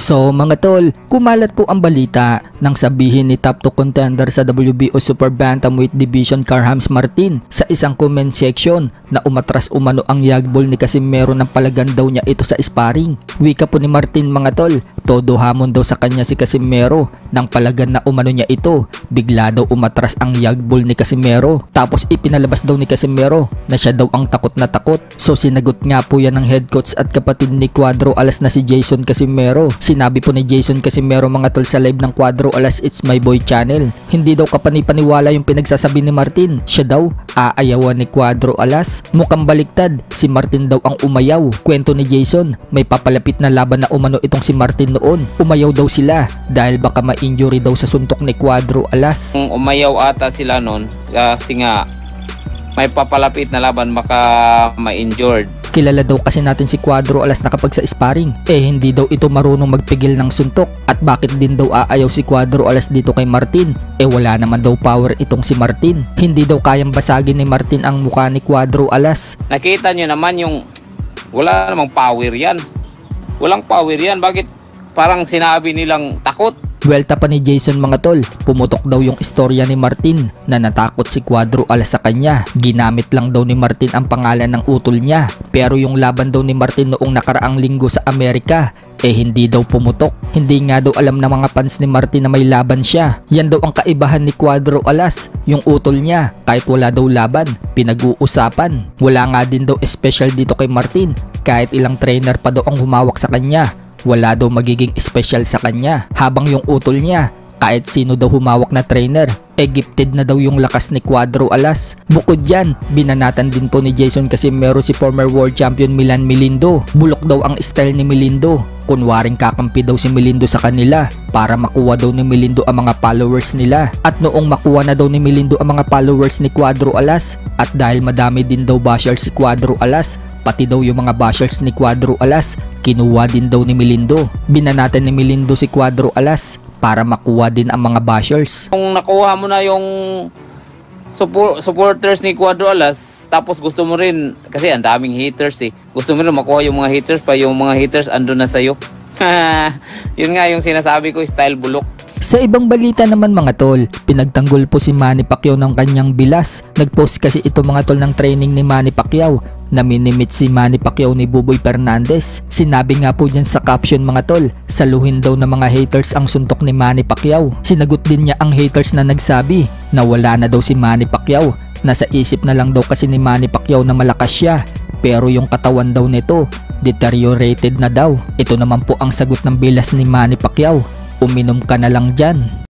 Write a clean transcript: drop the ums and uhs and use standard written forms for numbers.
So mga tol, kumalat po ang balita nang sabihin ni top 2 contender sa WBO Super Bantamweight Division Carhams Martin sa isang comment section na umatras umano ang yagbol ni Casimero ng palagan daw niya ito sa sparring. Wika po ni Martin mga tol, todo hamon daw sa kanya si Casimero nang palagan na umano niya ito. Bigla daw umatras ang yagbol ni Casimero, tapos ipinalabas daw ni Casimero na siya daw ang takot na takot. So sinagot nga po yan ng head coach at kapatid ni Cuadro Alas na si Jason Casimero. Sinabi po ni Jason Casimero mga tol sa live ng Cuadro Alas It's My Boy channel, hindi daw kapanipaniwala yung pinagsasabi ni Martin. Siya daw aayawan ni Cuadro Alas. Mukhang baliktad, si Martin daw ang umayaw. Kwento ni Jason, may papalapit na laban na umano itong si Martin noon. Umayaw daw sila dahil baka ma-injury daw sa suntok ni Cuadro Alas. Umayaw ata sila noon kasi nga may papalapit na laban, baka ma-injured. Kilala daw kasi natin si Cuadro Alas na kapag sa sparring, hindi daw ito marunong magpigil ng suntok. At bakit din daw aayaw si Cuadro Alas dito kay Martin? Wala naman daw power itong si Martin. Hindi daw kayang basagin ni Martin ang mukha ni Cuadro Alas. Nakita nyo naman yung wala namang power yan. Walang power yan. Bakit parang sinabi nilang takot? Welta pa ni Jason mga tol, pumutok daw yung istorya ni Martin na natakot si Cuadro Alas sa kanya. Ginamit lang daw ni Martin ang pangalan ng utol niya. Pero yung laban daw ni Martin noong nakaraang linggo sa Amerika, hindi daw pumutok. Hindi nga daw alam ng mga fans ni Martin na may laban siya. Yan daw ang kaibahan ni Cuadro Alas, yung utol niya. Kahit wala daw laban, pinag-uusapan. Wala nga din daw special dito kay Martin. Kahit ilang trainer pa daw ang humawak sa kanya, wala daw magiging special sa kanya. Habang yung utol niya, kahit sino daw humawak na trainer, gifted na daw yung lakas ni Cuadro Alas. Bukod dyan, binanatan din po ni Jason Casimero si former world champion Milan Melindo. Bulok daw ang style ni Melindo. Kunwaring kakampi daw si Melindo sa kanila para makuha daw ni Melindo ang mga followers nila. At noong makuha na daw ni Melindo ang mga followers ni Cuadro Alas, at dahil madami din daw bashers si Cuadro Alas, pati daw yung mga bashers ni Cuadro Alas, kinuha din daw ni Melindo. Binanatan ni Melindo si Cuadro Alas para makuha din ang mga bashers. Kung nakuha mo na yung supporters ni Cuadro Alas, tapos gusto mo rin, kasi ang daming haters gusto mo rin makuha yung mga haters pa, yung mga haters ando na sa'yo. Yun nga yung sinasabi ko, style bulok. Sa ibang balita naman mga tol, pinagtanggol po si Manny Pacquiao ng kanyang bilas. Nagpost kasi ito mga tol ng training ni Manny Pacquiao na minimit si Manny Pacquiao ni Buboy Fernandez. Sinabi nga po dyan sa caption mga tol, saluhin daw ng mga haters ang suntok ni Manny Pacquiao. Sinagot din niya ang haters na nagsabi na wala na daw si Manny Pacquiao. Nasa isip na lang daw kasi ni Manny Pacquiao na malakas siya, pero yung katawan daw nito deteriorated na daw. Ito naman po ang sagot ng bilas ni Manny Pacquiao, uminom ka na lang dyan.